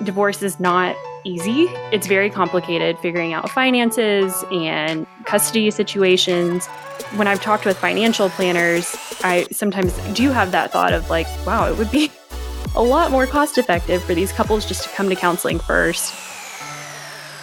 Divorce is not easy. It's very complicated figuring out finances and custody situations. When I've talked with financial planners, I sometimes do have that thought of like, wow, it would be a lot more cost effective for these couples just to come to counseling first.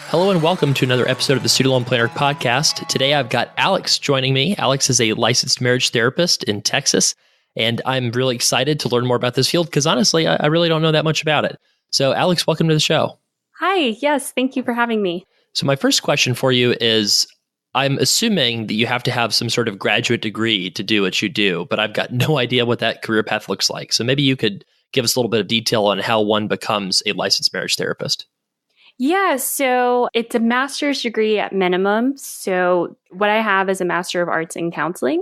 Hello and welcome to another episode of the Student Loan Planner Podcast. Today I've got Alex joining me. Alex is a licensed marriage therapist in Texas, and I'm really excited to learn more about this field because honestly, I really don't know that much about it. So Alex, welcome to the show. Hi, yes, thank you for having me. So my first question for you is, I'm assuming that you have to have some sort of graduate degree to do what you do, but I've got no idea what that career path looks like. So maybe you could give us a little bit of detail on how one becomes a licensed marriage therapist. Yeah, so it's a master's degree at minimum. So what I have is a Master of Arts in Counseling,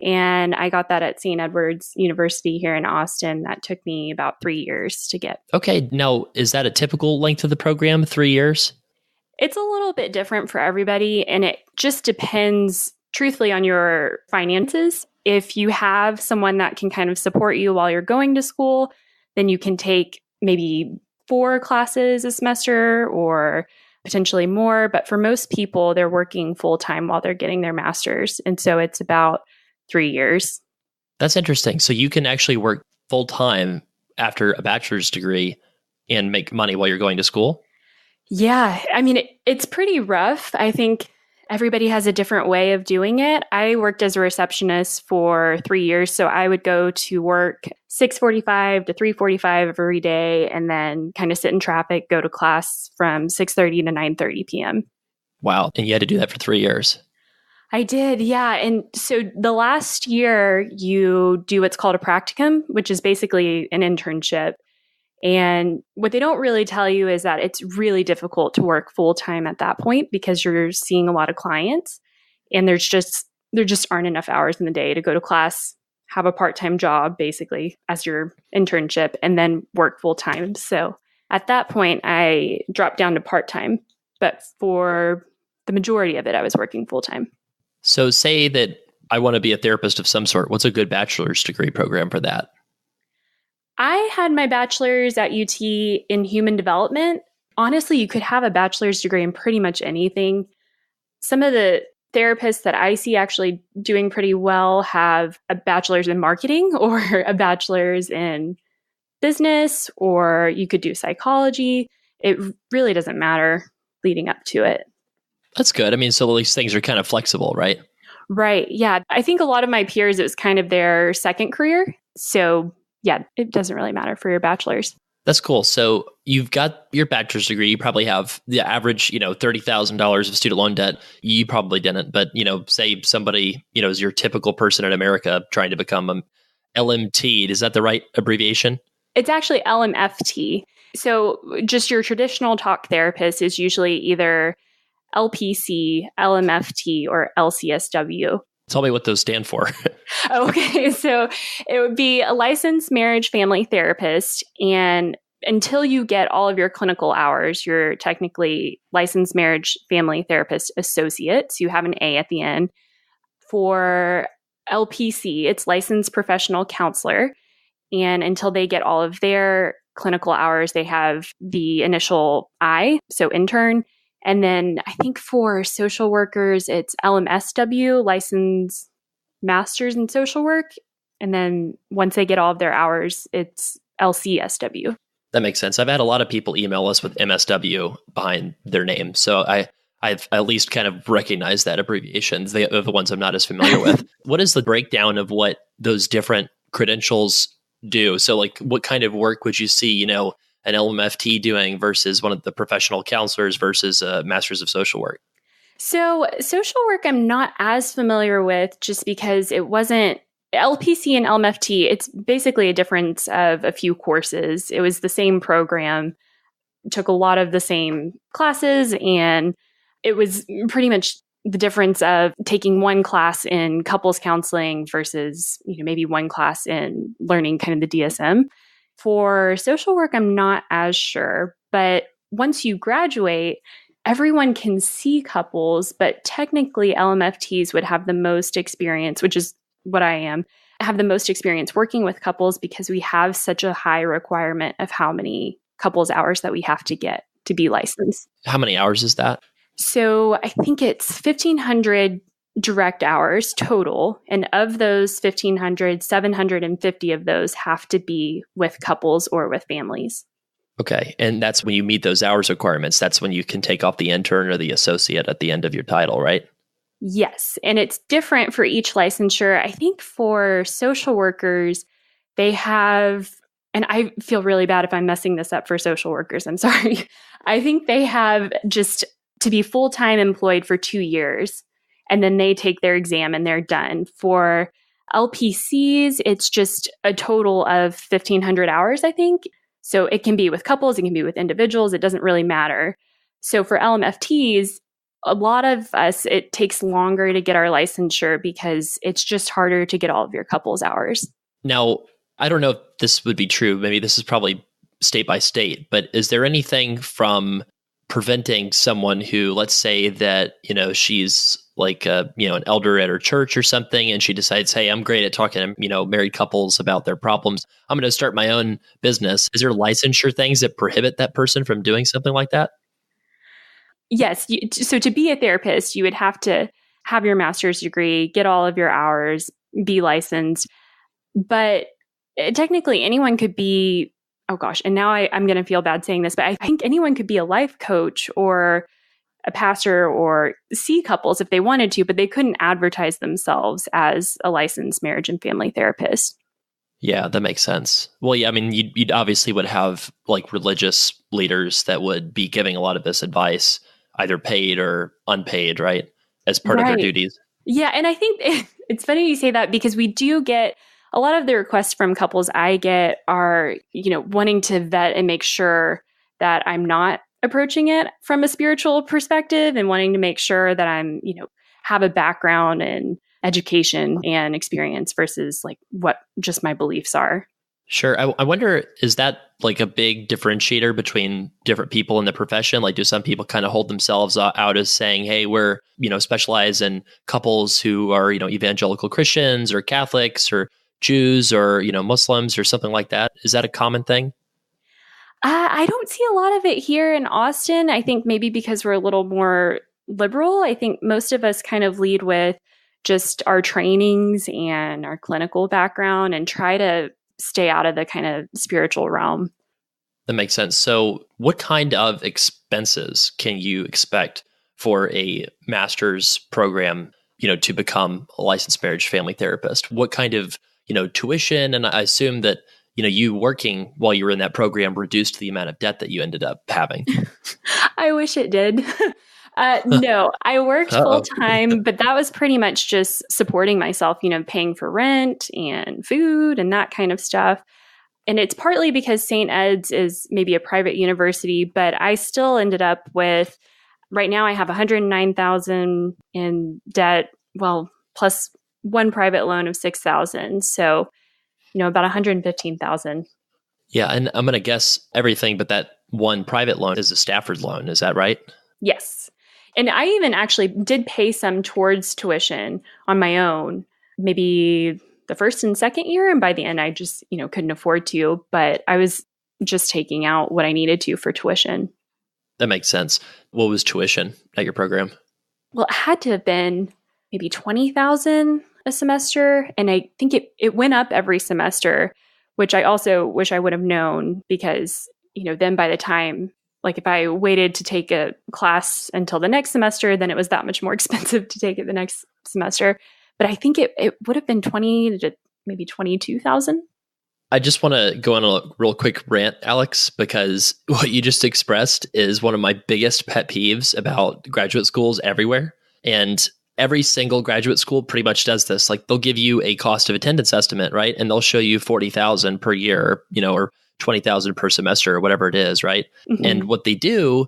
and I got that at St. Edward's University here in Austin. That took me about 3 years to get. Okay, now is that a typical length of the program, 3 years? It's a little bit different for everybody, and it just depends, truthfully, on your finances. If you have someone that can kind of support you while you're going to school, then you can take maybe 4 classes a semester or potentially more. But for most people, they're working full time while they're getting their master's. And so it's about 3 years. That's interesting. So you can actually work full time after a bachelor's degree and make money while you're going to school? Yeah, I mean, it's pretty rough. I think everybody has a different way of doing it. I worked as a receptionist for 3 years, so I would go to work 6:45 to 3:45 every day, and then kind of sit in traffic, go to class from 6:30 to 9:30 p.m. Wow. And you had to do that for 3 years. I did, yeah. And so the last year, you do what's called a practicum, which is basically an internship. And what they don't really tell you is that it's really difficult to work full time at that point because you're seeing a lot of clients, and there just aren't enough hours in the day to go to class, have a part-time job basically as your internship, and then work full time. So at that point, I dropped down to part-time, but for the majority of it, I was working full time. So say that I want to be a therapist of some sort. What's a good bachelor's degree program for that? I had my bachelor's at UT in human development. Honestly, you could have a bachelor's degree in pretty much anything. Some of the therapists that I see actually doing pretty well have a bachelor's in marketing or a bachelor's in business, or you could do psychology. It really doesn't matter leading up to it. That's good. I mean, so these things are kind of flexible, right? Right. Yeah. I think a lot of my peers, it was kind of their second career. So yeah, it doesn't really matter for your bachelor's. That's cool. So you've got your bachelor's degree. You probably have the average, $30,000 of student loan debt. You probably didn't, but, say somebody, is your typical person in America trying to become an LMT. Is that the right abbreviation? It's actually LMFT. So just your traditional talk therapist is usually either LPC, LMFT, or LCSW. Tell me what those stand for. Okay, so it would be a licensed marriage family therapist. And until you get all of your clinical hours, you're technically licensed marriage family therapist associate. So you have an A at the end. For LPC, it's licensed professional counselor. And until they get all of their clinical hours, they have the initial I, so intern. And then I think for social workers, it's LMSW, licensed masters in social work. And then once they get all of their hours, it's LCSW. That makes sense. I've had a lot of people email us with MSW behind their name. So I've at least kind of recognized that abbreviation. They are the ones I'm not as familiar with. What is the breakdown of what those different credentials do? So like what kind of work would you see, an LMFT doing versus one of the professional counselors versus a master's of social work? So social work, I'm not as familiar with just because it wasn't LPC and LMFT. It's basically a difference of a few courses. It was the same program, took a lot of the same classes, and it was pretty much the difference of taking one class in couples counseling versus, maybe one class in learning kind of the DSM. For social work, I'm not as sure, but once you graduate, everyone can see couples, but technically LMFTs would have the most experience, which is what I am, have the most experience working with couples because we have such a high requirement of how many couples hours that we have to get to be licensed. How many hours is that? So I think it's 1,500 direct hours total. And of those 1,500, 750 of those have to be with couples or with families. Okay. And that's when you meet those hours requirements. That's when you can take off the intern or the associate at the end of your title, right? Yes. And it's different for each licensure. I think for social workers, they have, and I feel really bad if I'm messing this up for social workers. I'm sorry. I think they have just to be full-time employed for 2 years, and then they take their exam and they're done. For LPCs, it's just a total of 1,500 hours, I think. So it can be with couples, it can be with individuals, it doesn't really matter. So for LMFTs, a lot of us, it takes longer to get our licensure because it's just harder to get all of your couples hours. Now, I don't know if this would be true. Maybe this is probably state by state, but is there anything from preventing someone who, let's say that, she's like an elder at her church or something, and she decides, hey, I'm great at talking to, married couples about their problems. I'm going to start my own business. Is there licensure things that prohibit that person from doing something like that? Yes. So to be a therapist, you would have to have your master's degree, get all of your hours, be licensed. But technically, anyone could be, oh gosh, and now I'm going to feel bad saying this, but I think anyone could be a life coach or a pastor or see couples if they wanted to, but they couldn't advertise themselves as a licensed marriage and family therapist. Yeah, that makes sense. Well, yeah, I mean, you'd obviously would have like religious leaders that would be giving a lot of this advice, either paid or unpaid, right? As part of their duties. Yeah. And I think it's funny you say that because we do get a lot of the requests from couples I get are, wanting to vet and make sure that I'm not approaching it from a spiritual perspective and wanting to make sure that I'm, have a background in education and experience versus like what just my beliefs are. Sure. I wonder, is that like a big differentiator between different people in the profession? Like, do some people kind of hold themselves out as saying, hey, we're, specialize in couples who are, evangelical Christians or Catholics or Jews or, Muslims or something like that? Is that a common thing? I don't see a lot of it here in Austin. I think maybe because we're a little more liberal. I think most of us kind of lead with just our trainings and our clinical background and try to stay out of the kind of spiritual realm. That makes sense. So what kind of expenses can you expect for a master's program, to become a licensed marriage family therapist? What kind of, tuition? And I assume that, you working while you were in that program reduced the amount of debt that you ended up having. I wish it did. No, I worked full time, but that was pretty much just supporting myself, paying for rent and food and that kind of stuff. And it's partly because St. Ed's is maybe a private university, but I still ended up with, right now I have $109,000 in debt, well, plus one private loan of $6,000. So, about $115,000. Yeah. And I'm going to guess everything, but that one private loan is a Stafford loan. Is that right? Yes. And I even actually did pay some towards tuition on my own, maybe the first and second year. And by the end, I just, couldn't afford to, but I was just taking out what I needed to for tuition. That makes sense. What was tuition at your program? Well, it had to have been maybe $20,000 a semester. And I think it went up every semester, which I also wish I would have known because, then by the time, like if I waited to take a class until the next semester, then it was that much more expensive to take it the next semester. But I think it would have been 20 to maybe 22,000. I just want to go on a real quick rant, Alex, because what you just expressed is one of my biggest pet peeves about graduate schools everywhere. And every single graduate school pretty much does this. Like they'll give you a cost of attendance estimate, right? And they'll show you 40,000 per year, or 20,000 per semester or whatever it is, right? Mm-hmm. And what they do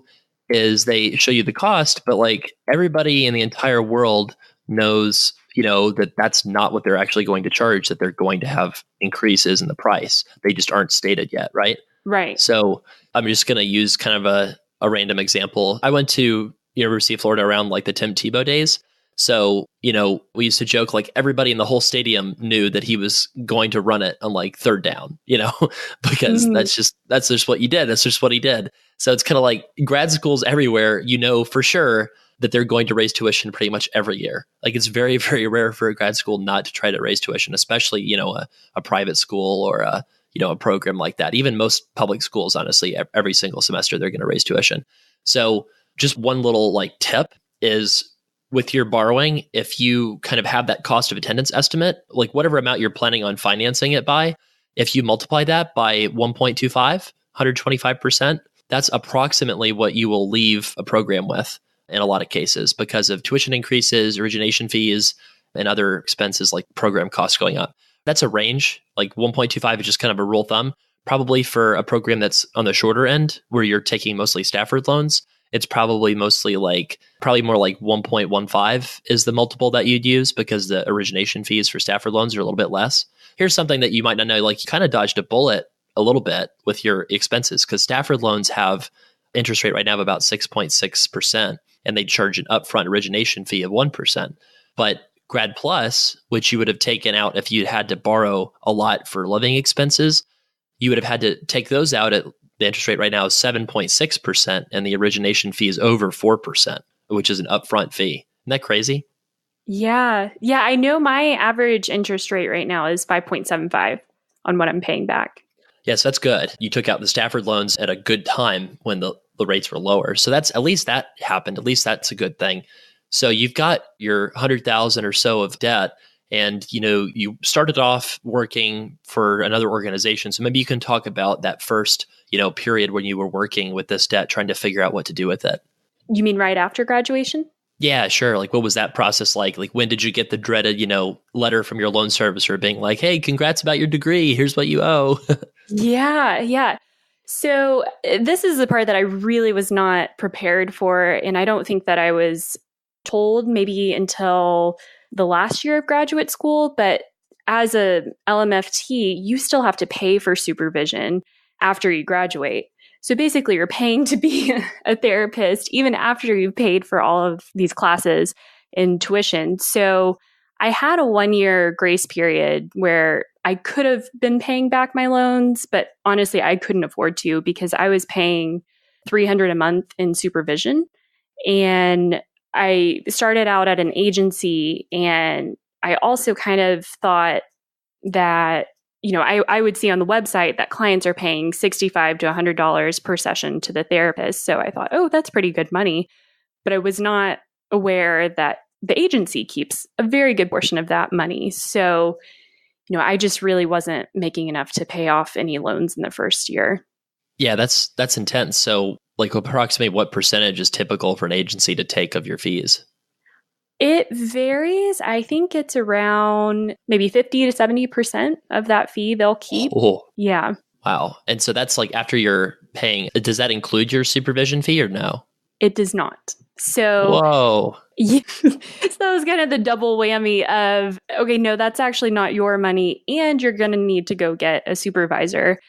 is they show you the cost, but like everybody in the entire world knows, that that's not what they're actually going to charge, that they're going to have increases in the price. They just aren't stated yet, right? Right. So I'm just going to use kind of a random example. I went to University of Florida around like the Tim Tebow days. So, we used to joke like everybody in the whole stadium knew that he was going to run it on like third down, because Mhm. that's just what you did. That's just what he did. So it's kind of like grad schools everywhere, for sure that they're going to raise tuition pretty much every year. Like it's very, very rare for a grad school not to try to raise tuition, especially, a private school or a program like that. Even most public schools, honestly, every single semester, they're going to raise tuition. So just one little like tip is with your borrowing, if you kind of have that cost of attendance estimate, like whatever amount you're planning on financing it by, if you multiply that by 1.25, 125%, that's approximately what you will leave a program with in a lot of cases because of tuition increases, origination fees, and other expenses like program costs going up. That's a range. Like 1.25 is just kind of a rule of thumb. Probably for a program that's on the shorter end where you're taking mostly Stafford loans, it's probably probably more like 1.15 is the multiple that you'd use because the origination fees for Stafford loans are a little bit less. Here's something that you might not know, like you kind of dodged a bullet a little bit with your expenses because Stafford loans have interest rate right now of about 6.6%, and they charge an upfront origination fee of 1%. But Grad Plus, which you would have taken out if you had to borrow a lot for living expenses, you would have had to take those out at the interest rate right now is 7.6%, and the origination fee is over 4%, which is an upfront fee. Isn't that crazy? Yeah. Yeah. I know my average interest rate right now is 5.75 on what I'm paying back. Yes, that's good. You took out the Stafford loans at a good time when the rates were lower. So that's at least that happened. At least that's a good thing. So you've got your 100,000 or so of debt, and you started off working for another organization. So maybe you can talk about that first period when you were working with this debt, trying to figure out what to do with it. You mean right after graduation? Yeah, sure. Like, what was that process like? Like, when did you get the dreaded, letter from your loan servicer being like, "Hey, congrats about your degree. Here's what you owe." Yeah. Yeah. So this is the part that I really was not prepared for. And I don't think that I was told maybe until the last year of graduate school. But as a LMFT, you still have to pay for supervision after you graduate. So basically, you're paying to be a therapist even after you've paid for all of these classes in tuition. So I had a 1 year grace period where I could have been paying back my loans, but honestly, I couldn't afford to because I was paying $300 a month in supervision. And I started out at an agency, and I also kind of thought that, I would see on the website that clients are paying $65 to $100 per session to the therapist. So I thought, oh, that's pretty good money. But I was not aware that the agency keeps a very good portion of that money. So, I just really wasn't making enough to pay off any loans in the first year. Yeah, that's intense. So, like, approximately what percentage is typical for an agency to take of your fees? It varies. I think it's around maybe 50 to 70% of that fee they'll keep. Oh, Yeah, wow. And so that's like after you're paying, does that include your supervision fee or no? it does not. So, Whoa. yeah, so that was kind of the double whammy of, okay, no, that's actually not your money, and you're going to need to go get a supervisor.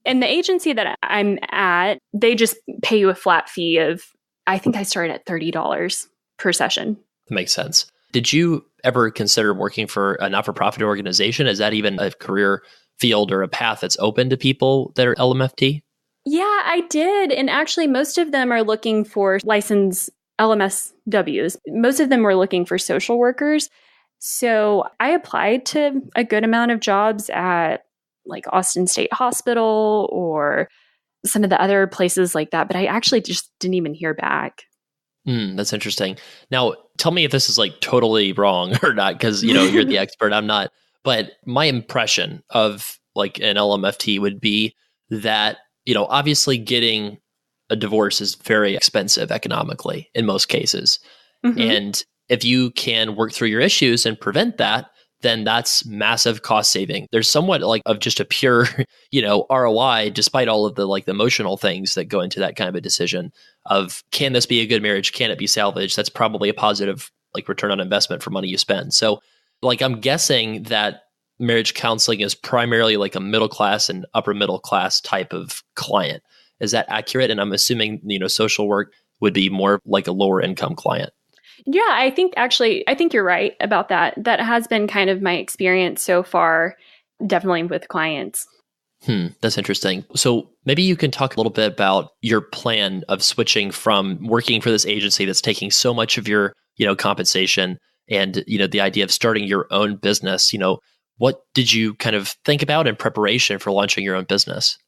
And the agency that I'm at, they just pay you a flat fee of, I think I started at $30 per session. That makes sense. Did you ever consider working for a not-for-profit organization? Is that even a career field or a path that's open to people that are LMFT? Yeah, I did. And actually, most of them are looking for licensed LMSWs. Most of them were looking for social workers. So I applied to a good amount of jobs at like Austin State Hospital or some of the other places like that, but I actually just didn't even hear back. That's interesting. Now, tell me if this is like totally wrong or not, because you're the expert. I'm not. But my impression of like an LMFT would be that obviously getting a divorce is very expensive economically in most cases, and if you can work through your issues and prevent that, then that's massive cost saving. There's somewhat like of just a pure, ROI, despite all of the like the emotional things that go into that kind of a decision of can this be a good marriage? Can it be salvaged? That's probably a positive like return on investment for money you spend. So like I'm guessing that marriage counseling is primarily like a middle class and upper middle class type of client. Is that accurate? And I'm assuming, social work would be more like a lower income client. Yeah, I think you're right about that. That has been kind of my experience so far, definitely with clients. That's interesting. So maybe you can talk a little bit about your plan of switching from working for this agency that's taking so much of your, compensation and, the idea of starting your own business. What did you kind of think about in preparation for launching your own business?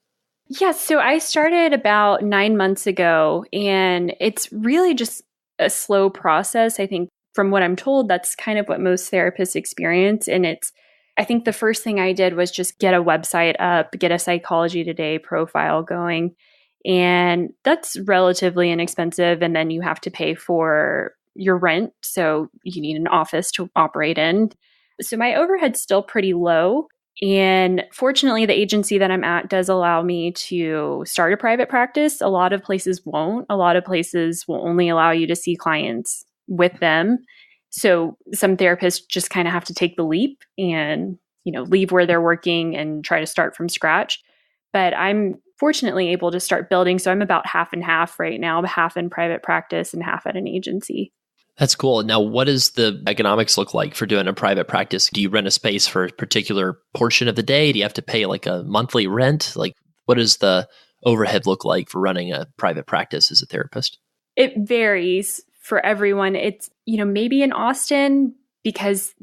Yeah, so I started about 9 months ago, and it's really just a slow process. I think from what I'm told, that's kind of what most therapists experience. I think the first thing I did was just get a website up, get a Psychology Today profile going. And that's relatively inexpensive. And then you have to pay for your rent. So you need an office to operate in. So my overhead's still pretty low. And fortunately, the agency that I'm at does allow me to start a private practice. A lot of places won't. A lot of places will only allow you to see clients with them. So some therapists just kind of have to take the leap and, leave where they're working and try to start from scratch. But I'm fortunately able to start building. So I'm about half and half right now, half in private practice and half at an agency. That's cool. Now, what does the economics look like for doing a private practice? Do you rent a space for a particular portion of the day? Do you have to pay like a monthly rent? Like, what does the overhead look like for running a private practice as a therapist? It varies for everyone. It's, maybe in Austin because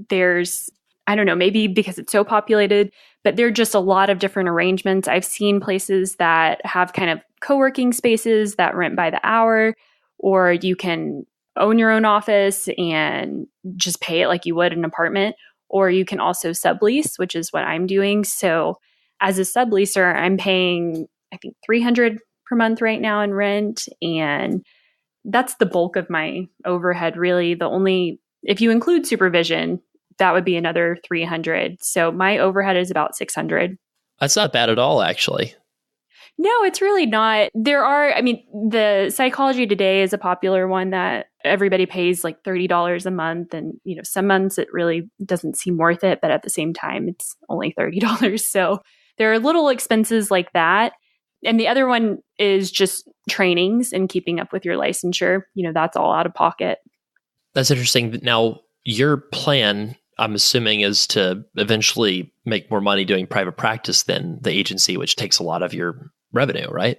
I don't know, maybe because it's so populated, but there are just a lot of different arrangements. I've seen places that have kind of co-working spaces that rent by the hour, or you can own your own office and just pay it like you would an apartment, or you can also sublease, which is what I'm doing. So as a subleaser, I'm paying, I think, 300 per month right now in rent, and that's the bulk of my overhead, really. If you include supervision, that would be another 300. So my overhead is about 600. That's not bad at all, actually. No, it's really not. The Psychology Today is a popular one that everybody pays like $30 a month. And, some months it really doesn't seem worth it. But at the same time, it's only $30. So there are little expenses like that. And the other one is just trainings and keeping up with your licensure. That's all out of pocket. That's interesting. Now, your plan, I'm assuming, is to eventually make more money doing private practice than the agency, which takes a lot of your revenue, right?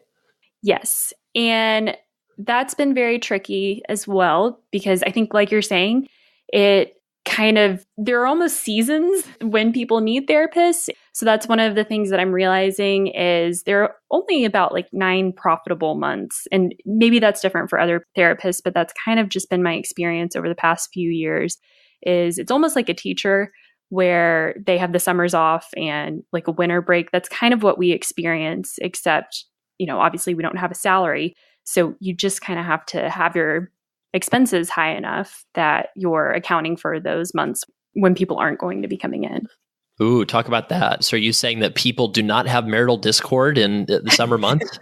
Yes. And that's been very tricky as well, because I think, like you're saying, there are almost seasons when people need therapists. So that's one of the things that I'm realizing is there are only about like 9 profitable months. And maybe that's different for other therapists, but that's kind of just been my experience over the past few years. Is it's almost like a teacher where they have the summers off and like a winter break. That's kind of what we experience, except, obviously we don't have a salary. So you just kind of have to have your expenses high enough that you're accounting for those months when people aren't going to be coming in. Ooh, talk about that. So are you saying that people do not have marital discord in the summer months?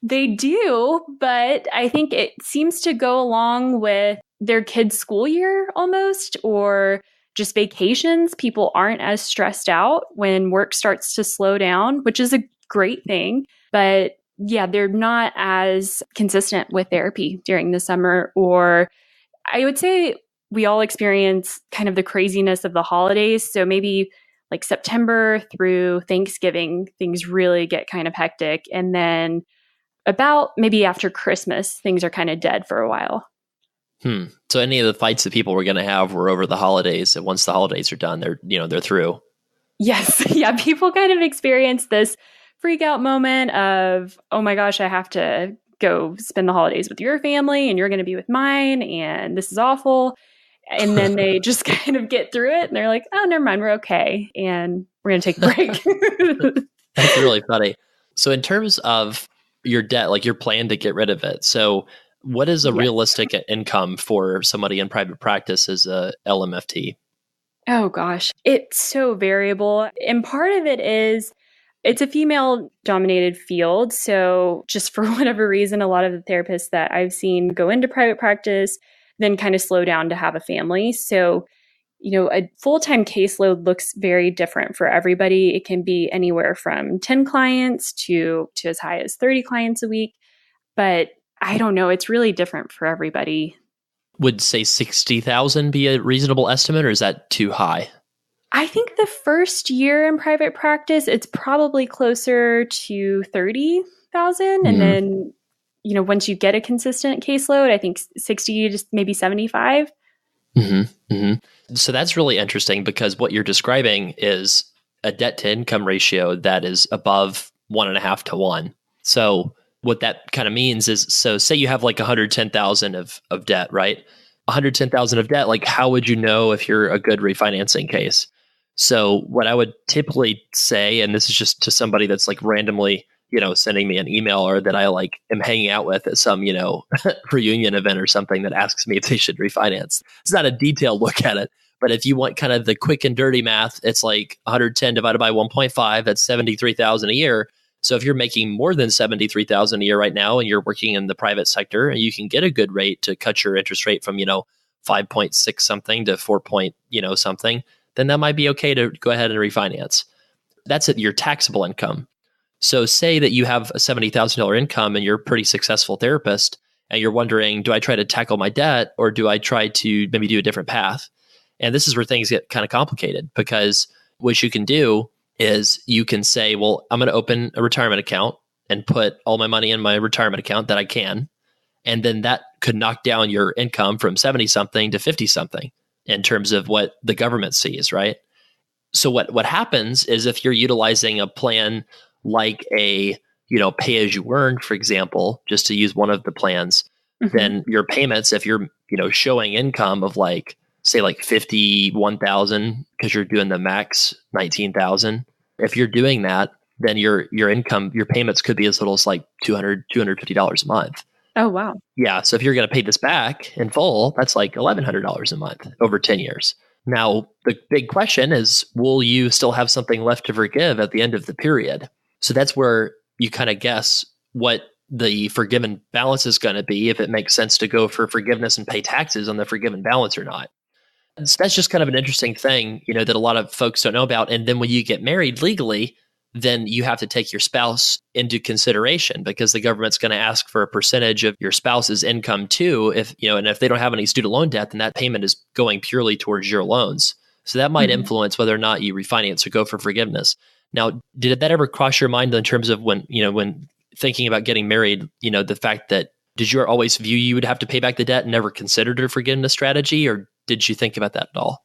They do, but I think it seems to go along with their kids' school year almost, or just vacations. People aren't as stressed out when work starts to slow down, which is a great thing. But yeah, they're not as consistent with therapy during the summer. Or I would say we all experience kind of the craziness of the holidays. So maybe like September through Thanksgiving, things really get kind of hectic. And then about maybe after Christmas, things are kind of dead for a while. So any of the fights that people were going to have were over the holidays, and once the holidays are done, they're through. Yes. Yeah. People kind of experience this freak out moment of, oh my gosh, I have to go spend the holidays with your family and you're going to be with mine. And this is awful. And then they just kind of get through it and they're like, oh, never mind. We're okay. And we're going to take a break. That's really funny. So in terms of your debt, like your plan to get rid of it. So what is a realistic income for somebody in private practice as a LMFT? Oh gosh, it's so variable. And part of it is it's a female dominated field. So just for whatever reason, a lot of the therapists that I've seen go into private practice, then kind of slow down to have a family. So, a full-time caseload looks very different for everybody. It can be anywhere from 10 clients to as high as 30 clients a week. But I don't know. It's really different for everybody. would say 60,000 be a reasonable estimate, or is that too high? I think the first year in private practice, it's probably closer to 30,000. And Mm-hmm. then, once you get a consistent caseload, I think 60 to maybe 75. Mm-hmm. Mm-hmm. So that's really interesting because what you're describing is a debt to income ratio that is above 1.5 to 1. So what that kind of means is, so say you have like 110,000 of debt, right? 110,000 of debt, like how would you know if you're a good refinancing case? So what I would typically say, and this is just to somebody that's like randomly, sending me an email or that I like am hanging out with at some, reunion event or something that asks me if they should refinance. It's not a detailed look at it, but if you want kind of the quick and dirty math, it's like 110 divided by 1.5, that's 73,000 a year. So if you're making more than 73,000 a year right now and you're working in the private sector, and you can get a good rate to cut your interest rate from, 5.6 something to 4 point, something, then that might be okay to go ahead and refinance. That's at your taxable income. So say that you have a $70,000 income and you're a pretty successful therapist and you're wondering, do I try to tackle my debt or do I try to maybe do a different path? And this is where things get kind of complicated, because what you can do is you can say, well, I'm going to open a retirement account and put all my money in my retirement account that I can. And then that could knock down your income from 70 something to 50 something in terms of what the government sees, right? So what happens is if you're utilizing a plan like a, pay as you earn, for example, just to use one of the plans, then your payments, if you're, showing income of like, say like 51,000 because you're doing the max 19,000. If you're doing that, then your income, your payments could be as little as like $250 a month. Oh, wow. Yeah. So if you're going to pay this back in full, that's like $1,100 a month over 10 years. Now, the big question is, will you still have something left to forgive at the end of the period? So that's where you kind of guess what the forgiven balance is going to be, if it makes sense to go for forgiveness and pay taxes on the forgiven balance or not. So that's just kind of an interesting thing, that a lot of folks don't know about. And then when you get married legally, then you have to take your spouse into consideration, because the government's going to ask for a percentage of your spouse's income too. If, and if they don't have any student loan debt, then that payment is going purely towards your loans. So that might influence whether or not you refinance or go for forgiveness. Now, did that ever cross your mind in terms of when thinking about getting married, the fact that, did you always view you would have to pay back the debt and never considered a forgiveness strategy, or did you think about that at all?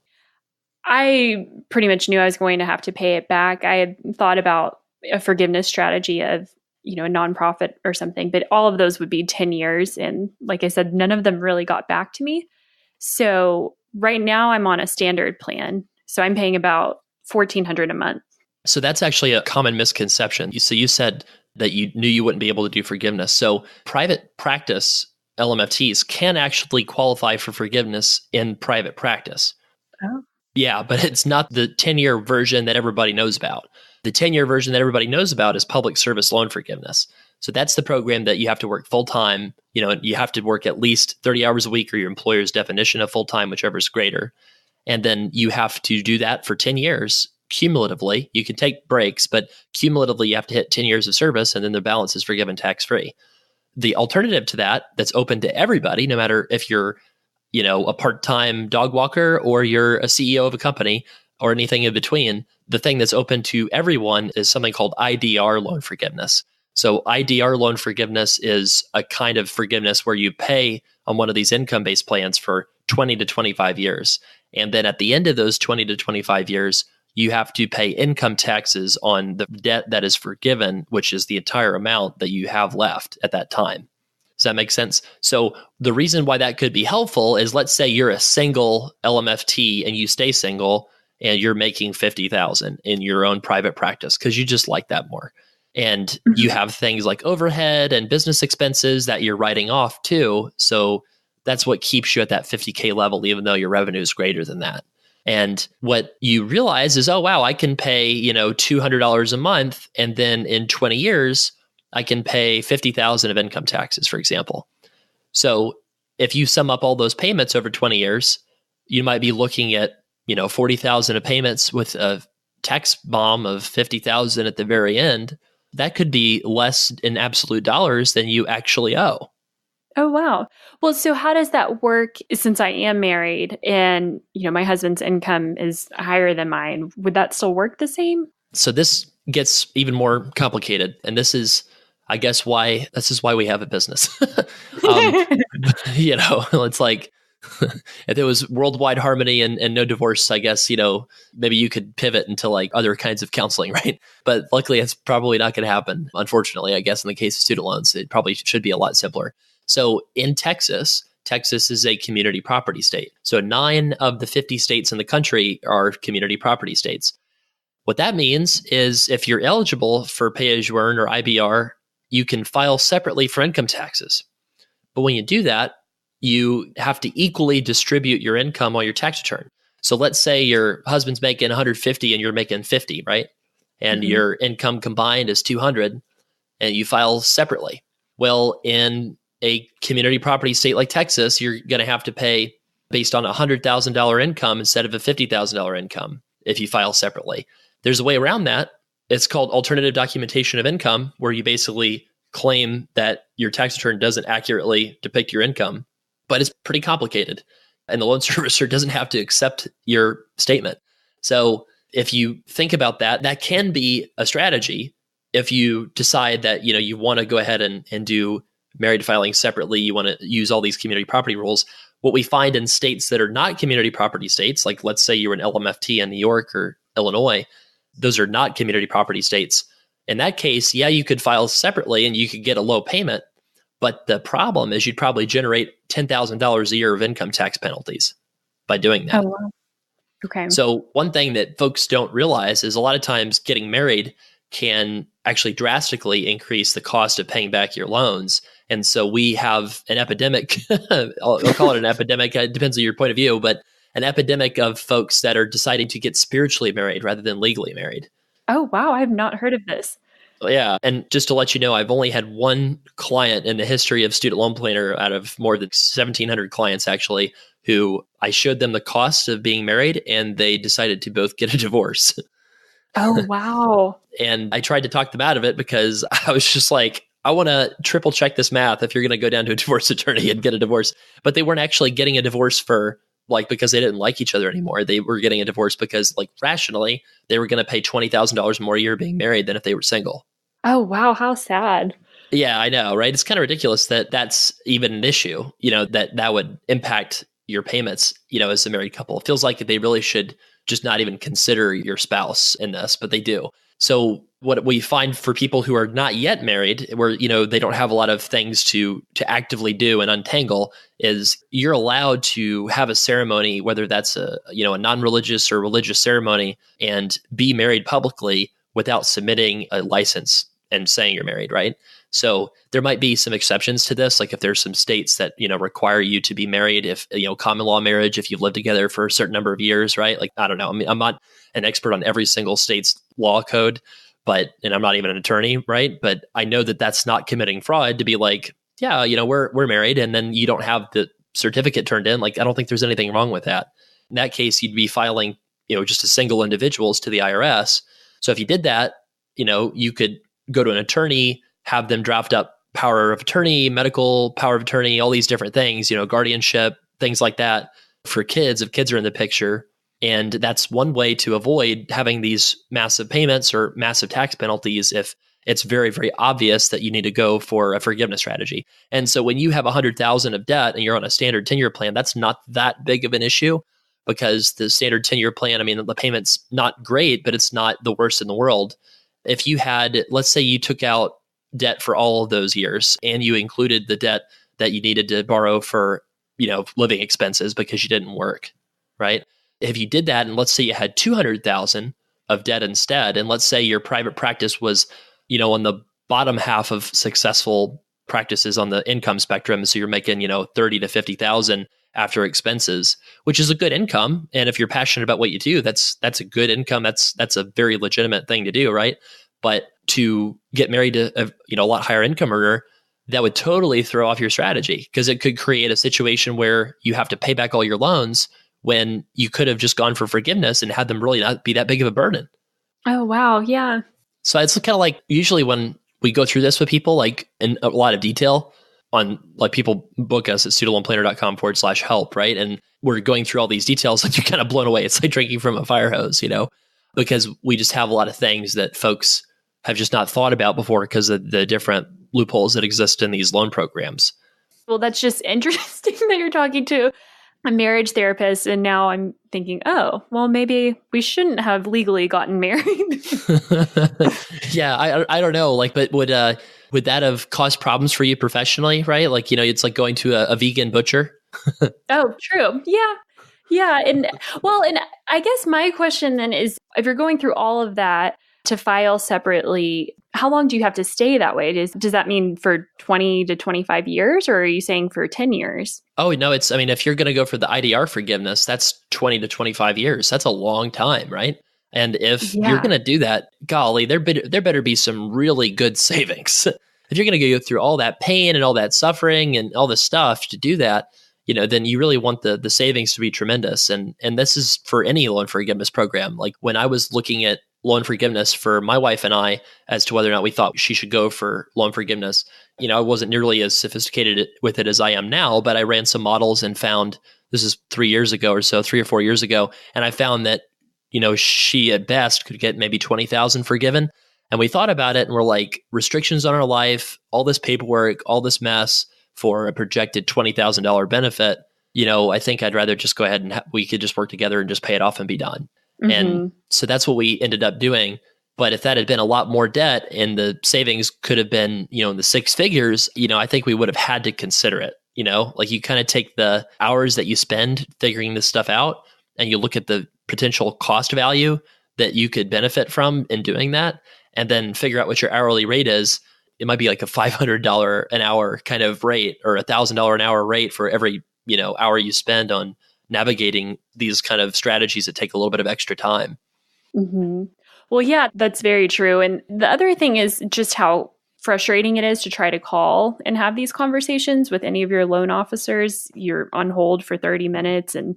I pretty much knew I was going to have to pay it back. I had thought about a forgiveness strategy of, a nonprofit or something, but all of those would be 10 years. And like I said, none of them really got back to me. So right now I'm on a standard plan. So I'm paying about $1,400 a month. So that's actually a common misconception. So you said that you knew you wouldn't be able to do forgiveness. So private practice LMFTs can actually qualify for forgiveness in private practice. Oh. Yeah, but it's not the 10-year version that everybody knows about. The 10-year version that everybody knows about is public service loan forgiveness. So that's the program that you have to work full-time. You have to work at least 30 hours a week, or your employer's definition of full-time, whichever is greater. And then you have to do that for 10 years cumulatively. You can take breaks, but cumulatively you have to hit 10 years of service, and then the balance is forgiven tax-free. The alternative to that, that's open to everybody, no matter if you're a part-time dog walker or you're a CEO of a company or anything in between, the thing that's open to everyone is something called IDR loan forgiveness. So IDR loan forgiveness is a kind of forgiveness where you pay on one of these income-based plans for 20 to 25 years. And then at the end of those 20 to 25 years, you have to pay income taxes on the debt that is forgiven, which is the entire amount that you have left at that time. Does that make sense? So the reason why that could be helpful is, let's say you're a single LMFT and you stay single and you're making 50,000 in your own private practice because you just like that more. And you have things like overhead and business expenses that you're writing off too. So that's what keeps you at that 50K level, even though your revenue is greater than that. And what you realize is, oh, wow, I can pay, $200 a month. And then in 20 years, I can pay 50,000 of income taxes, for example. So if you sum up all those payments over 20 years, you might be looking at, 40,000 of payments with a tax bomb of 50,000 at the very end. That could be less in absolute dollars than you actually owe. Oh, wow. Well, so how does that work since I am married and, my husband's income is higher than mine? Would that still work the same? So this gets even more complicated. And this is, I guess, why we have a business. um, it's like if it was worldwide harmony and no divorce, I guess, maybe you could pivot into like other kinds of counseling, right? But luckily, it's probably not going to happen. Unfortunately, I guess in the case of student loans, it probably should be a lot simpler. So in Texas is a community property state. So 9 of the 50 states in the country are community property states. What that means is if you're eligible for pay as you earn or IBR, you can file separately for income taxes. But when you do that, you have to equally distribute your income on your tax return. So let's say your husband's making 150 and you're making 50, right? And your income combined is 200 and you file separately. Well, in a community property state like Texas, you're going to have to pay based on a $100,000 income instead of a $50,000 income if you file separately. There's a way around that. It's called alternative documentation of income, where you basically claim that your tax return doesn't accurately depict your income, but it's pretty complicated. And the loan servicer doesn't have to accept your statement. So if you think about that, that can be a strategy. If you decide that, you want to go ahead and do married filing separately, you want to use all these community property rules. What we find in states that are not community property states, like let's say you're an LMFT in New York or Illinois, those are not community property states. In that case, yeah, you could file separately and you could get a low payment. But the problem is you'd probably generate $10,000 a year of income tax penalties by doing that. Oh, wow. Okay. So one thing that folks don't realize is a lot of times getting married can actually drastically increase the cost of paying back your loans. And so we have an epidemic, I'll call it an epidemic, it depends on your point of view, but an epidemic of folks that are deciding to get spiritually married rather than legally married. Oh, wow. I've not heard of this. Yeah. And just to let you know, I've only had one client in the history of Student Loan Planner out of more than 1,700 clients, actually, who I showed them the cost of being married and they decided to both get a divorce. Oh, wow. And I tried to talk them out of it because I was just like, I want to triple check this math if you're going to go down to a divorce attorney and get a divorce. But they weren't actually getting a divorce for because they didn't like each other anymore. They were getting a divorce because rationally, they were going to pay $20,000 more a year being married than if they were single. Oh, wow. How sad. Yeah, I know, right? It's kind of ridiculous that that's even an issue, that would impact your payments, as a married couple. It feels like they really should just not even consider your spouse in this, but they do. So what we find for people who are not yet married, where, they don't have a lot of things to actively do and untangle, is you're allowed to have a ceremony, whether that's a non-religious or religious ceremony, and be married publicly without submitting a license and saying you're married, right? So there might be some exceptions to this, like if there's some states that, require you to be married, if, common law marriage, if you've lived together for a certain number of years, right? Like, I don't know. I mean, I'm not an expert on every single state's law code, and I'm not even an attorney, right? But I know that that's not committing fraud to be like, yeah, we're married, and then you don't have the certificate turned in. Like, I don't think there's anything wrong with that. In that case, you'd be filing, just as single individuals to the IRS. So if you did that, you could go to an attorney, have them draft up power of attorney, medical power of attorney, all these different things, guardianship, things like that for kids, if kids are in the picture. And that's one way to avoid having these massive payments or massive tax penalties if it's very, very obvious that you need to go for a forgiveness strategy. And so when you have $100,000 of debt and you're on a standard 10-year plan, that's not that big of an issue, because the standard 10-year plan, I mean, the payment's not great, but it's not the worst in the world. If you had, let's say you took out debt for all of those years and you included the debt that you needed to borrow for, living expenses because you didn't work, right? If you did that, and let's say you had 200,000 of debt instead, and let's say your private practice was, on the bottom half of successful practices on the income spectrum, so you're making, 30 to 50,000 after expenses, which is a good income. And if you're passionate about what you do, that's a good income. That's a very legitimate thing to do, right? But to get married to a lot higher income earner, that would totally throw off your strategy, because it could create a situation where you have to pay back all your loans when you could have just gone for forgiveness and had them really not be that big of a burden. Oh, wow. Yeah. So it's kind of like, usually when we go through this with people, like in a lot of detail, on like people book us at studentloanplanner.com/help, right? And we're going through all these details, like you're kind of blown away. It's like drinking from a fire hose, because we just have a lot of things that folks have just not thought about before because of the different loopholes that exist in these loan programs. Well, that's just interesting that you're talking to a marriage therapist. And now I'm thinking, oh, well, maybe we shouldn't have legally gotten married. Yeah, I don't know. Like, but would that have caused problems for you professionally, right? Like, it's like going to a vegan butcher. Oh, true. Yeah. Yeah. And I guess my question then is, if you're going through all of that to file separately, how long do you have to stay that way? Does that mean for 20 to 25 years, or are you saying for 10 years? Oh, no, if you're going to go for the IDR forgiveness, that's 20 to 25 years. That's a long time, right? And if you're going to do that, golly, there better be some really good savings. If you're going to go through all that pain and all that suffering and all this stuff to do that, then you really want the savings to be tremendous. And this is for any loan forgiveness program. Like when I was looking at loan forgiveness for my wife and I as to whether or not we thought she should go for loan forgiveness, I wasn't nearly as sophisticated with it as I am now, but I ran some models and found, this is 3 years ago or so, 3 or 4 years ago, and I found that, she at best could get maybe 20,000 forgiven. And we thought about it and we're like, restrictions on our life, all this paperwork, all this mess for a projected $20,000 benefit. I think I'd rather just go ahead and we could just work together and just pay it off and be done. Mm-hmm. And so that's what we ended up doing. But if that had been a lot more debt and the savings could have been, in the six figures, I think we would have had to consider it. Like you kind of take the hours that you spend figuring this stuff out and you look at the potential cost value that you could benefit from in doing that, and then figure out what your hourly rate is. It might be like a $500 an hour kind of rate or $1,000 an hour rate for every, hour you spend on navigating these kind of strategies that take a little bit of extra time. Mm-hmm. Well, yeah, that's very true. And the other thing is just how frustrating it is to try to call and have these conversations with any of your loan officers. You're on hold for 30 minutes and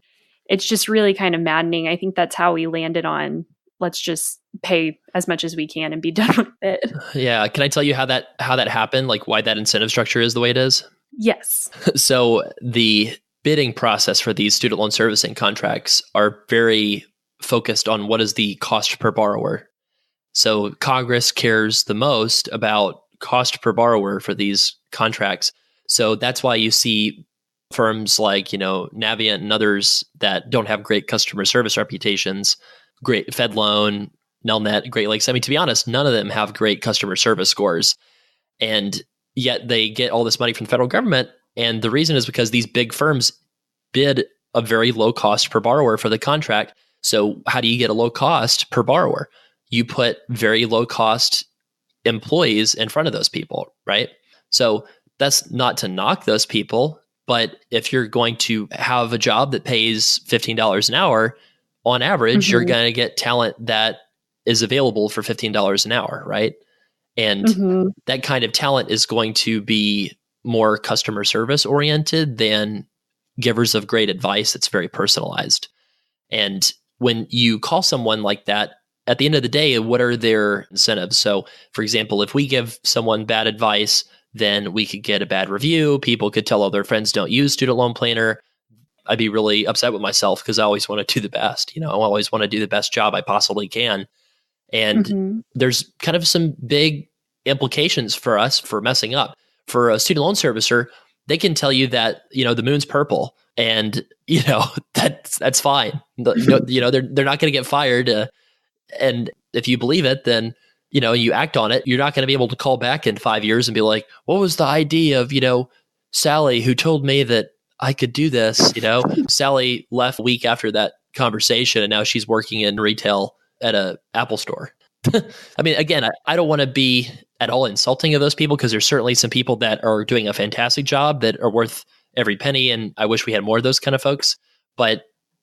it's just really kind of maddening. I think that's how we landed on, let's just pay as much as we can and be done with it. Yeah. Can I tell you how that happened? Like why that incentive structure is the way it is? Yes. So the bidding process for these student loan servicing contracts are very focused on what is the cost per borrower. So Congress cares the most about cost per borrower for these contracts. So that's why you see firms like, Navient and others that don't have great customer service reputations, Great FedLoan, Nelnet, Great Lakes. I mean, to be honest, none of them have great customer service scores. And yet they get all this money from the federal government. And the reason is because these big firms bid a very low cost per borrower for the contract. So how do you get a low cost per borrower? You put very low cost employees in front of those people, right? So that's not to knock those people, but if you're going to have a job that pays $15 an hour, on average, you're going to get talent that is available for $15 an hour, right? And that kind of talent is going to be more customer service oriented than givers of great advice that's very personalized. And when you call someone like that, at the end of the day, what are their incentives? So, for example, if we give someone bad advice, then we could get a bad review. People could tell all their friends don't use Student Loan Planner. I'd be really upset with myself because I always want to do the best. I always want to do the best job I possibly can. And there's kind of some big implications for us for messing up. For a student loan servicer, they can tell you that, the moon's purple and, that's fine. They're not going to get fired. And if you believe it, then, you act on it. You're not going to be able to call back in 5 years and be like, what was the idea of, Sally who told me that I could do this? Sally left a week after that conversation and now she's working in retail at a Apple store. I mean, again, I don't want to be at all insulting of those people because there's certainly some people that are doing a fantastic job that are worth every penny. And I wish we had more of those kind of folks. But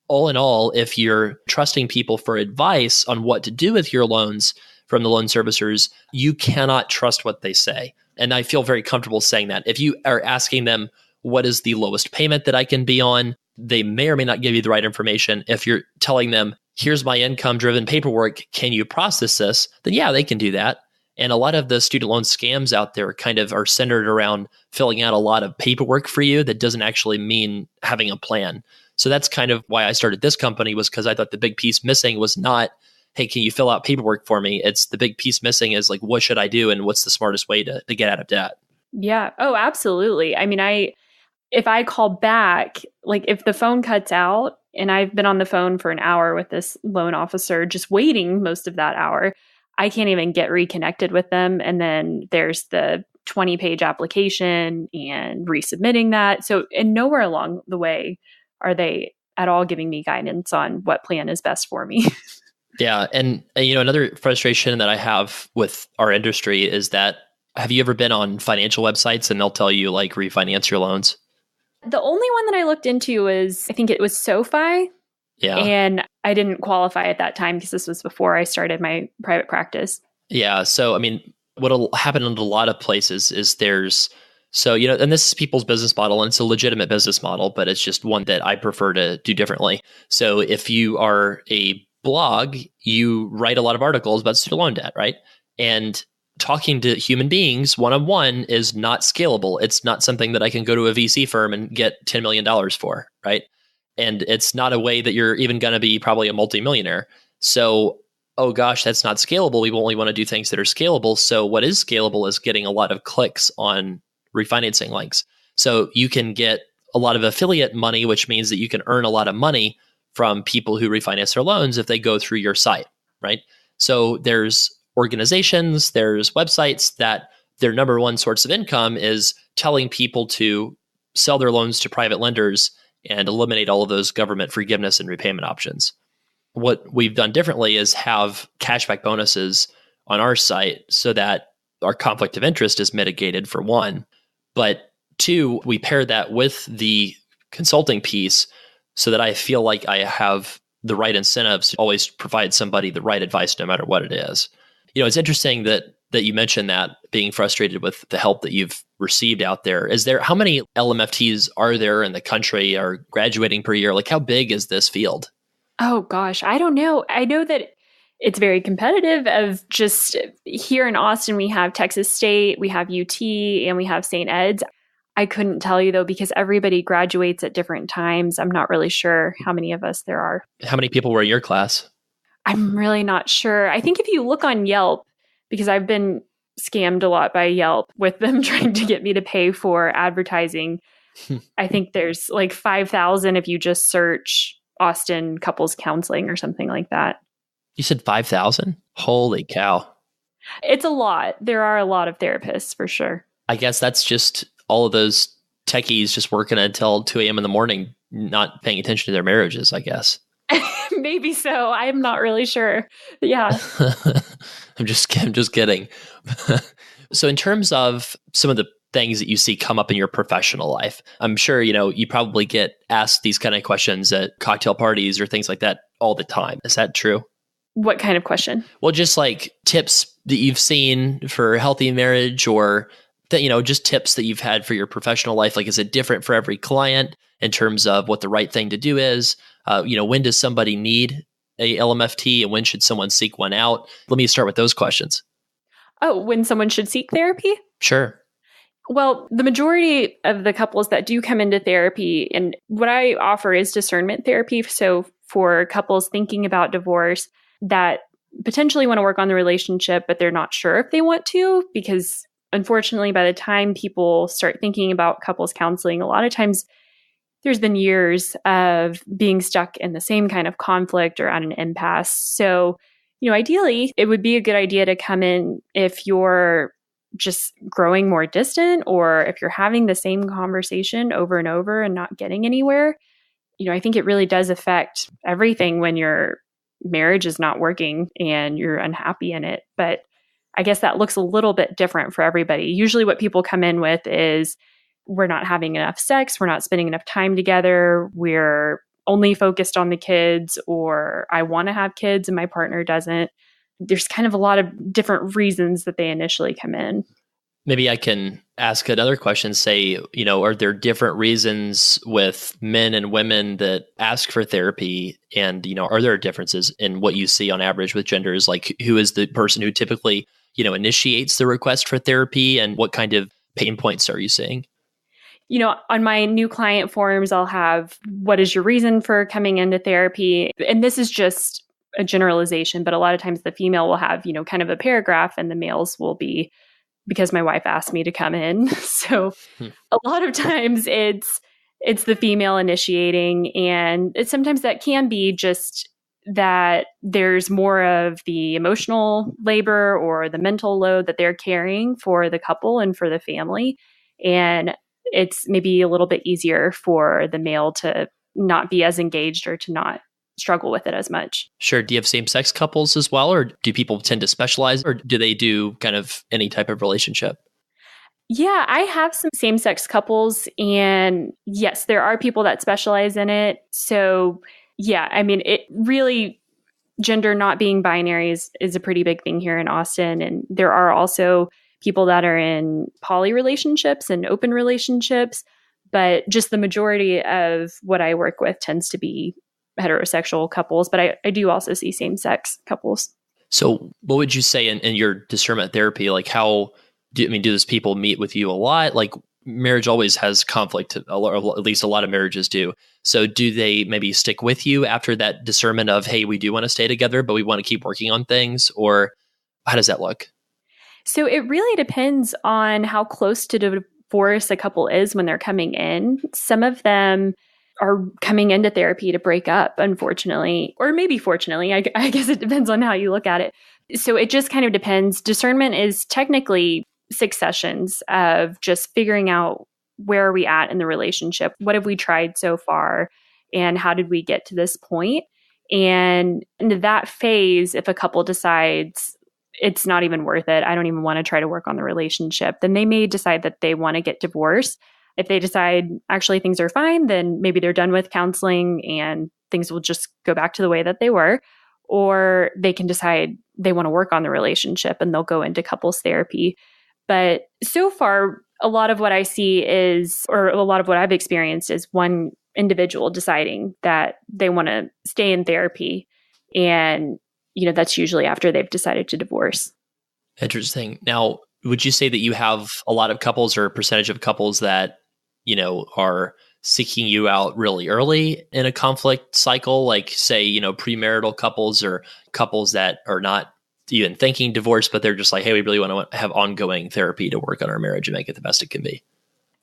all in all, if you're trusting people for advice on what to do with your loans from the loan servicers, you cannot trust what they say. And I feel very comfortable saying that. If you are asking them, what is the lowest payment that I can be on? They may or may not give you the right information. If you're telling them, here's my income driven paperwork, can you process this? Then yeah, they can do that. And a lot of the student loan scams out there kind of are centered around filling out a lot of paperwork for you that doesn't actually mean having a plan. So that's kind of why I started this company, was because I thought the big piece missing was not, hey, can you fill out paperwork for me? It's the big piece missing is like, what should I do? And what's the smartest way to get out of debt? Yeah. Oh, absolutely. I mean, if I call back, like if the phone cuts out and I've been on the phone for an hour with this loan officer, just waiting most of that hour, I can't even get reconnected with them. And then there's the 20-page application and resubmitting that. So, and nowhere along the way are they at all giving me guidance on what plan is best for me. Yeah. And, another frustration that I have with our industry is that, have you ever been on financial websites and they'll tell you like refinance your loans? The only one that I looked into was, I think it was SoFi. Yeah. And I didn't qualify at that time because this was before I started my private practice. Yeah. So, I mean, what'll happen in a lot of places is and this is people's business model, and it's a legitimate business model, but it's just one that I prefer to do differently. So if you are a blog, you write a lot of articles about student loan debt, right? And talking to human beings one-on-one is not scalable. It's not something that I can go to a VC firm and get $10 million for, right? And it's not a way that you're even going to be probably a multimillionaire. So, oh gosh, that's not scalable. We only want to do things that are scalable. So what is scalable is getting a lot of clicks on refinancing links. So you can get a lot of affiliate money, which means that you can earn a lot of money from people who refinance their loans if they go through your site, right? So there's organizations, there's websites that their number one source of income is telling people to sell their loans to private lenders and eliminate all of those government forgiveness and repayment options. What we've done differently is have cashback bonuses on our site so that our conflict of interest is mitigated, for one. But two, we pair that with the consulting piece so that I feel like I have the right incentives to always provide somebody the right advice no matter what it is. It's interesting that you mentioned that, being frustrated with the help that you've received out there. How many LMFTs are there in the country, are graduating per year? Like, how big is this field? Oh gosh, I don't know. I know that it's very competitive. Of just here in Austin, we have Texas State, we have UT, and we have St. Ed's. I couldn't tell you though, because everybody graduates at different times. I'm not really sure how many of us there are. How many people were in your class? I'm really not sure. I think if you look on Yelp, because I've been scammed a lot by Yelp with them trying to get me to pay for advertising. I think there's like 5,000 if you just search Austin couples counseling or something like that. You said 5,000? Holy cow. It's a lot. There are a lot of therapists for sure. I guess that's just all of those techies just working until 2 a.m. in the morning, not paying attention to their marriages, I guess. Maybe so. I'm not really sure. Yeah. I'm just kidding. So in terms of some of the things that you see come up in your professional life, I'm sure, you probably get asked these kind of questions at cocktail parties or things like that all the time. Is that true? What kind of question? Well, just like tips that you've seen for healthy marriage, or that, just tips that you've had for your professional life. Like, is it different for every client in terms of what the right thing to do is? When does somebody need a LMFT and when should someone seek one out? Let me start with those questions. Oh, when someone should seek therapy? Sure. Well, the majority of the couples that do come into therapy, and what I offer is discernment therapy. So for couples thinking about divorce that potentially want to work on the relationship, but they're not sure if they want to, because unfortunately, by the time people start thinking about couples counseling, a lot of times there's been years of being stuck in the same kind of conflict or at an impasse. So, ideally, it would be a good idea to come in if you're just growing more distant, or if you're having the same conversation over and over and not getting anywhere. I think it really does affect everything when your marriage is not working and you're unhappy in it. But I guess that looks a little bit different for everybody. Usually what people come in with is, we're not having enough sex, we're not spending enough time together, we're only focused on the kids, or I want to have kids and my partner doesn't. There's kind of a lot of different reasons that they initially come in. Maybe I can ask another question, say, are there different reasons with men and women that ask for therapy? And, are there differences in what you see on average with genders? Like, who is the person who typically, initiates the request for therapy, and what kind of pain points are you seeing? On my new client forms, I'll have, what is your reason for coming into therapy? And this is just a generalization, but a lot of times the female will have, kind of a paragraph, and the males will be, because my wife asked me to come in. So a lot of times it's the female initiating, and sometimes that can be just that there's more of the emotional labor or the mental load that they're carrying for the couple and for the family. And it's maybe a little bit easier for the male to not be as engaged or to not struggle with it as much. Sure. Do you have same-sex couples as well, or do people tend to specialize, or do they do kind of any type of relationship? Yeah, I have some same-sex couples, and yes, there are people that specialize in it. So yeah, I mean, it really, gender not being binary is a pretty big thing here in Austin. And there are also people that are in poly relationships and open relationships, but just the majority of what I work with tends to be heterosexual couples, but I do also see same-sex couples. So what would you say in your discernment therapy, like do those people meet with you a lot? Like, marriage always has conflict, or at least a lot of marriages do. So do they maybe stick with you after that discernment of, hey, we do want to stay together, but we want to keep working on things? Or how does that look? So it really depends on how close to divorce a couple is when they're coming in. Some of them are coming into therapy to break up, unfortunately, or maybe fortunately. I guess it depends on how you look at it. So it just kind of depends. Discernment is technically 6 sessions of just figuring out, where are we at in the relationship? What have we tried so far? And how did we get to this point? And in that phase, if a couple decides it's not even worth it, I don't even want to try to work on the relationship, then they may decide that they want to get divorced. If they decide actually things are fine, then maybe they're done with counseling and things will just go back to the way that they were. Or they can decide they want to work on the relationship and they'll go into couples therapy. But so far, a lot of what I see is, or a lot of what I've experienced is one individual deciding that they want to stay in therapy. And, that's usually after they've decided to divorce. Interesting. Now, would you say that you have a lot of couples, or a percentage of couples that, are seeking you out really early in a conflict cycle? Like, say, premarital couples, or couples that are not even thinking divorce, but they're just like, hey, we really want to have ongoing therapy to work on our marriage and make it the best it can be.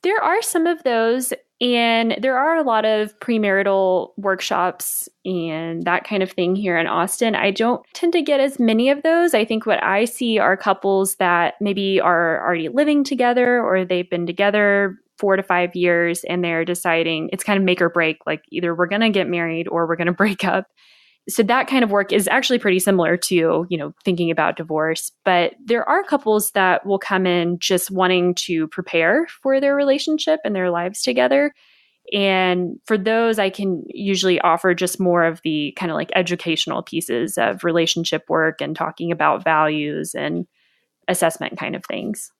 There are some of those, and there are a lot of premarital workshops and that kind of thing here in Austin. I don't tend to get as many of those. I think what I see are couples that maybe are already living together, or they've been together 4 to 5 years, and they're deciding it's kind of make or break, like either we're going to get married or we're going to break up. So that kind of work is actually pretty similar to, thinking about divorce. But there are couples that will come in just wanting to prepare for their relationship and their lives together. And for those, I can usually offer just more of the kind of like educational pieces of relationship work and talking about values and assessment kind of things.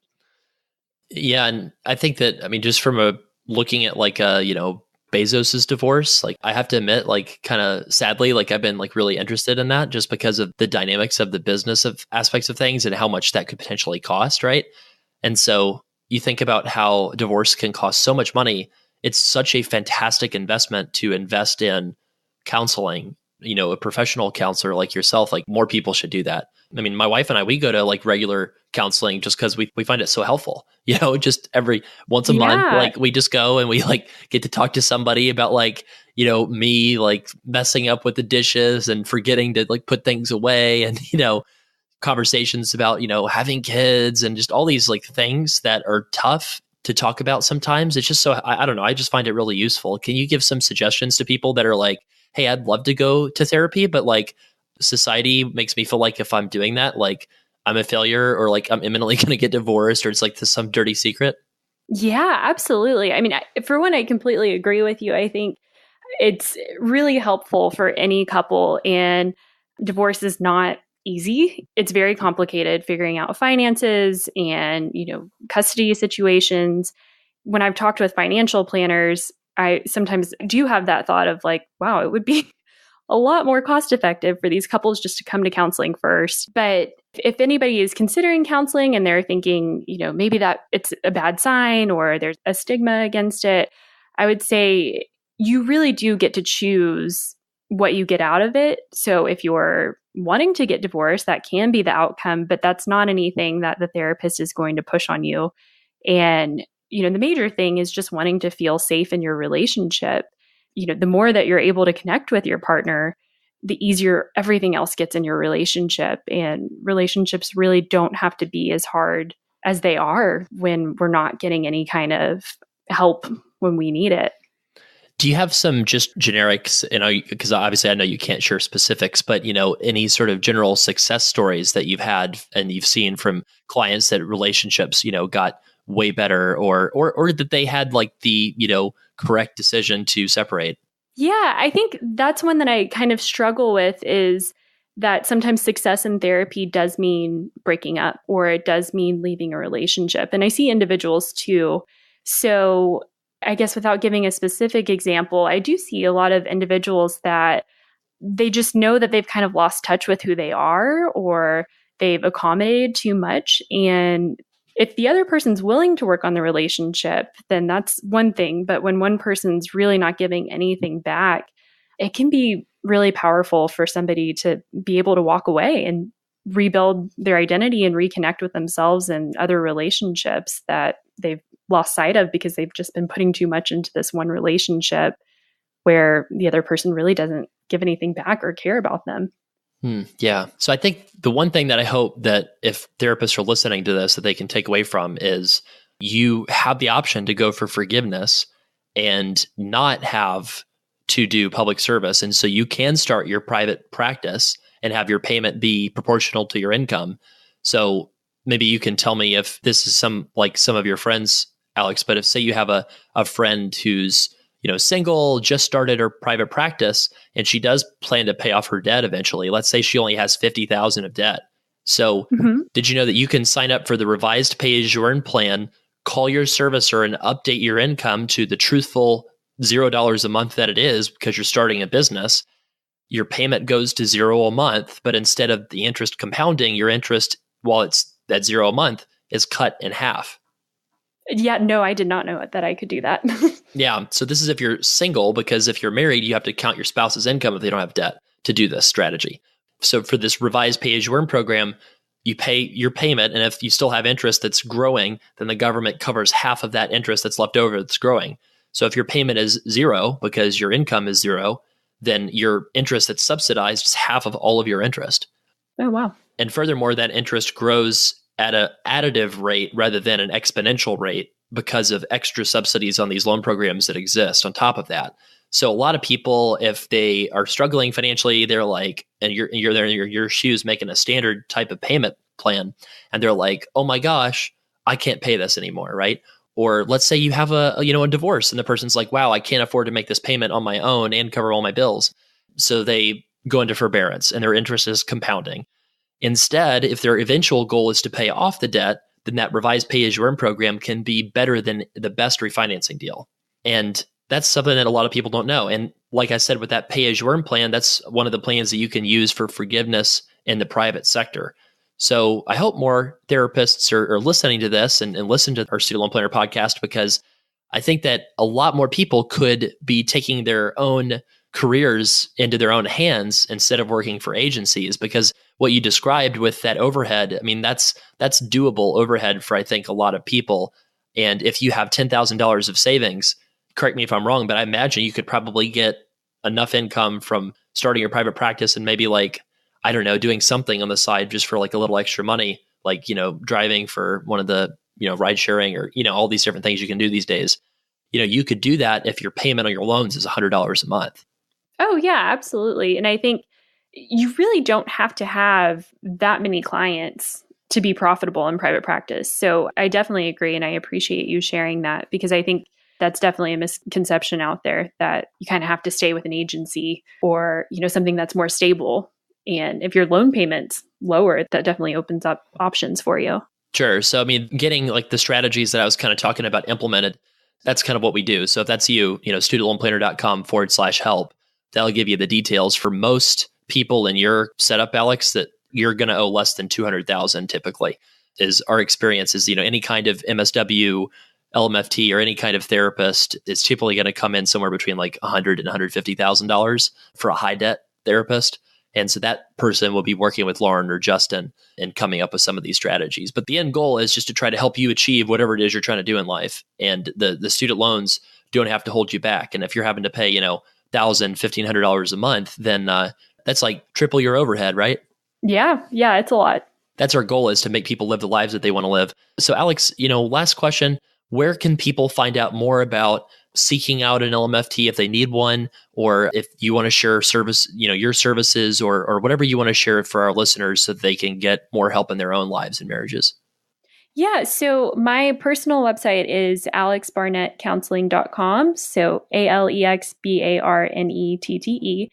Yeah. And I think that, just from looking at like Bezos's divorce, like, I have to admit, like, kind of sadly, like, I've been like really interested in that, just because of the dynamics of the business of aspects of things and how much that could potentially cost, right? And so you think about how divorce can cost so much money. It's such a fantastic investment to invest in counseling, a professional counselor like yourself. Like, more people should do that. My wife and I, we go to like regular counseling just because we find it so helpful, just every once a month, like, we just go and we like get to talk to somebody about like, me like messing up with the dishes and forgetting to like put things away, and, conversations about, having kids, and just all these like things that are tough to talk about sometimes. It's just so, I don't know. I just find it really useful. Can you give some suggestions to people that are like, hey, I'd love to go to therapy, but like, society makes me feel like if I'm doing that, like, I'm a failure, or like I'm imminently going to get divorced, or it's like some dirty secret? Yeah, absolutely. For one, I completely agree with you. I think it's really helpful for any couple, and divorce is not easy. It's very complicated figuring out finances and, custody situations. When I've talked with financial planners, I sometimes do have that thought of like, wow, it would be a lot more cost effective for these couples just to come to counseling first. But if anybody is considering counseling and they're thinking, maybe that it's a bad sign or there's a stigma against it, I would say you really do get to choose what you get out of it. So if you're wanting to get divorced, that can be the outcome, but that's not anything that the therapist is going to push on you. And, the major thing is just wanting to feel safe in your relationship. The more that you're able to connect with your partner, the easier everything else gets in your relationship. And relationships really don't have to be as hard as they are when we're not getting any kind of help when we need it. Do you have some just generics, because obviously I know you can't share specifics, but any sort of general success stories that you've had and you've seen from clients that relationships, got way better or that they had like the, correct decision to separate? Yeah, I think that's one that I kind of struggle with, is that sometimes success in therapy does mean breaking up, or it does mean leaving a relationship. And I see individuals too. So I guess without giving a specific example, I do see a lot of individuals that they just know that they've kind of lost touch with who they are, or they've accommodated too much. And if the other person's willing to work on the relationship, then that's one thing. But when one person's really not giving anything back, it can be really powerful for somebody to be able to walk away and rebuild their identity and reconnect with themselves and other relationships that they've lost sight of because they've just been putting too much into this one relationship where the other person really doesn't give anything back or care about them. Yeah. So I think the one thing that I hope that if therapists are listening to this, that they can take away from is you have the option to go for forgiveness and not have to do public service. And so you can start your private practice and have your payment be proportional to your income. So maybe you can tell me if this is some of your friends, Alex, but if say you have a friend who's single, just started her private practice, and she does plan to pay off her debt eventually. Let's say she only has $50,000 of debt. So did you know that you can sign up for the revised pay-as-you-earn plan, call your servicer and update your income to the truthful $0 a month that it is because you're starting a business? Your payment goes to $0 a month, but instead of the interest compounding, your interest, while it's at $0 a month, is cut in half. Yeah, no, I did not know that I could do that. Yeah. So this is if you're single, because if you're married, you have to count your spouse's income if they don't have debt to do this strategy. So for this revised pay-as-you-earn program, you pay your payment, and if you still have interest that's growing, then the government covers half of that interest that's left over that's growing. So if your payment is $0 because your income is $0, then your interest that's subsidized is half of all of your interest. Oh, wow. And furthermore, that interest grows at an additive rate rather than an exponential rate because of extra subsidies on these loan programs that exist on top of that. So a lot of people, if they are struggling financially, they're like, and you're there in your shoes making a standard type of payment plan, and they're like, oh my gosh, I can't pay this anymore, right? Or let's say you have a divorce, and the person's like, wow, I can't afford to make this payment on my own and cover all my bills. So they go into forbearance, and their interest is compounding. Instead, if their eventual goal is to pay off the debt, then that revised pay-as-you-earn program can be better than the best refinancing deal. And that's something that a lot of people don't know. And like I said, with that pay-as-you-earn plan, that's one of the plans that you can use for forgiveness in the private sector. So I hope more therapists are listening to this and listen to our Student Loan Planner podcast, because I think that a lot more people could be taking their own careers into their own hands instead of working for agencies. Because what you described with that overhead, I mean, that's doable overhead for, I think, a lot of people. And if you have $10,000 of savings, correct me if I'm wrong, but I imagine you could probably get enough income from starting your private practice and maybe doing something on the side just for like a little extra money, like, driving for one of the, ride sharing or, all these different things you can do these days. You could do that if your payment on your loans is $100 a month. Oh, yeah, absolutely. And I think you really don't have to have that many clients to be profitable in private practice. So I definitely agree. And I appreciate you sharing that, because I think that's definitely a misconception out there that you kind of have to stay with an agency or, something that's more stable. And if your loan payment's lower, that definitely opens up options for you. Sure. So, I mean, getting like the strategies that I was kind of talking about implemented, that's kind of what we do. So if that's you, studentloanplanner.com/help. that'll give you the details. For most people in your setup, Alex, that you're going to owe less than $200,000 typically. Is our experience is, any kind of MSW, LMFT, or any kind of therapist is typically going to come in somewhere between like $100,000 and $150,000 for a high debt therapist. And so that person will be working with Lauren or Justin and coming up with some of these strategies. But the end goal is just to try to help you achieve whatever it is you're trying to do in life. And the student loans don't have to hold you back. And if you're having to pay, $1,000, $1,500 a month, then that's like triple your overhead, right? Yeah, it's a lot. That's our goal, is to make people live the lives that they want to live. So Alex, last question, where can people find out more about seeking out an LMFT if they need one, or if you want to share service, your services or whatever you want to share for our listeners so that they can get more help in their own lives and marriages? Yeah, so my personal website is alexbarnettcounseling.com. So ALEXBARNETTE.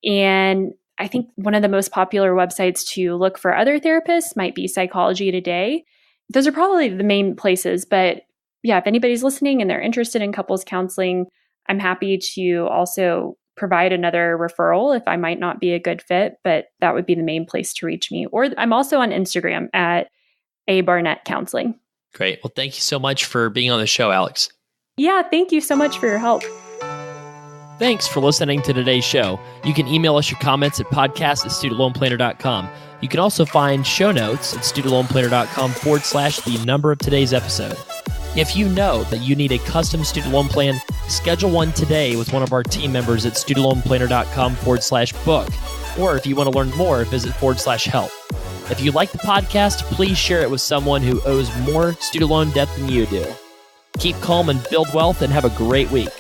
And I think one of the most popular websites to look for other therapists might be Psychology Today. Those are probably the main places, but yeah, if anybody's listening and they're interested in couples counseling, I'm happy to also provide another referral if I might not be a good fit, but that would be the main place to reach me. Or I'm also on Instagram at Barnett Counseling. Great. Well, thank you so much for being on the show, Alex. Yeah, thank you so much for your help. Thanks for listening to today's show. You can email us your comments at podcast@studentloanplanner.com. You can also find show notes at studentloanplanner.com/the number of today's episode. If you know that you need a custom student loan plan, schedule one today with one of our team members at studentloanplanner.com/book. Or if you want to learn more, visit /help. If you like the podcast, please share it with someone who owes more student loan debt than you do. Keep calm and build wealth, and have a great week.